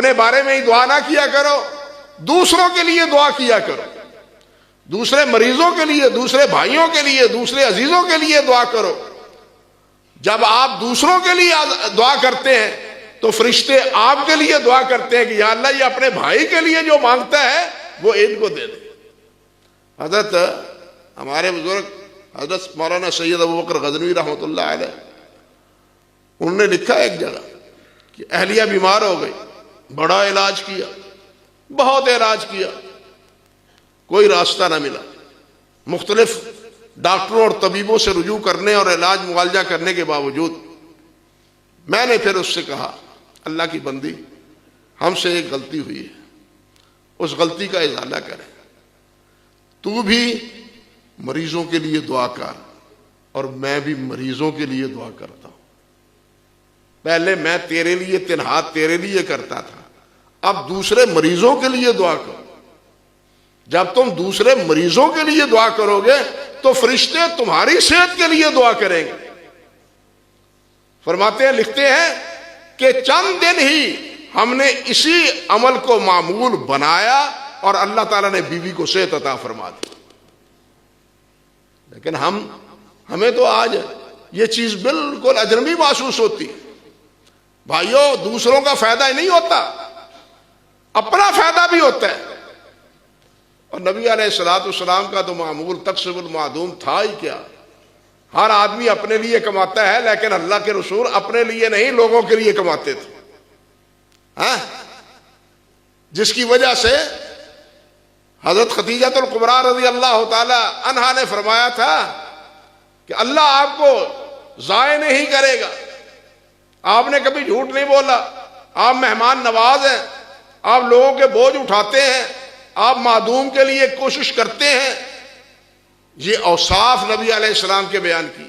اپنے بارے میں ہی دعا نہ کیا کرو، دوسروں کے لیے دعا کیا کرو، دوسرے مریضوں کے لیے، دوسرے بھائیوں کے لیے، دوسرے عزیزوں کے لیے دعا کرو۔ جب آپ دوسروں کے لیے دعا کرتے ہیں تو فرشتے آپ کے لیے دعا کرتے ہیں کہ یا اللہ یہ اپنے بھائی کے لیے جو مانگتا ہے وہ ان کو دے دے۔ حضرت ہمارے بزرگ حضرت مولانا سید ابو بکر غزنوی رحمۃ اللہ علیہ، انہوں نے لکھا ایک جگہ کہ اہلیہ بیمار ہو گئی، بڑا علاج کیا، بہت علاج کیا، کوئی راستہ نہ ملا، مختلف ڈاکٹروں اور طبیبوں سے رجوع کرنے اور علاج معالجہ کرنے کے باوجود میں نے پھر اس سے کہا اللہ کی بندی ہم سے ایک غلطی ہوئی ہے، اس غلطی کا ازالہ کریں، تو بھی مریضوں کے لیے دعا کر اور میں بھی مریضوں کے لیے دعا کرتا ہوں۔ پہلے میں تیرے لیے تنہا تیرے لیے کرتا تھا، اب دوسرے مریضوں کے لیے دعا کرو۔ جب تم دوسرے مریضوں کے لیے دعا کرو گے تو فرشتے تمہاری صحت کے لیے دعا کریں گے۔ فرماتے ہیں، لکھتے ہیں کہ چند دن ہی ہم نے اسی عمل کو معمول بنایا اور اللہ تعالیٰ نے بیوی کو صحت عطا فرما دی۔ لیکن ہمیں تو آج یہ چیز بالکل اجنبی محسوس ہوتی ہے۔ بھائیو، دوسروں کا فائدہ ہی نہیں ہوتا، اپنا فائدہ بھی ہوتا ہے۔ اور نبی علیہ الصلوۃ والسلام کا تو معمول تکسب المعدوم تھا ہی کیا، ہر آدمی اپنے لیے کماتا ہے، لیکن اللہ کے رسول اپنے لیے نہیں لوگوں کے لیے کماتے تھے، جس کی وجہ سے حضرت خدیجہ الکبریٰ رضی اللہ تعالی عنہا نے فرمایا تھا کہ اللہ آپ کو ضائع نہیں کرے گا، آپ نے کبھی جھوٹ نہیں بولا، آپ مہمان نواز ہیں، آپ لوگوں کے بوجھ اٹھاتے ہیں، آپ معدوم کے لیے کوشش کرتے ہیں۔ یہ اوصاف نبی علیہ السلام کے بیان کی۔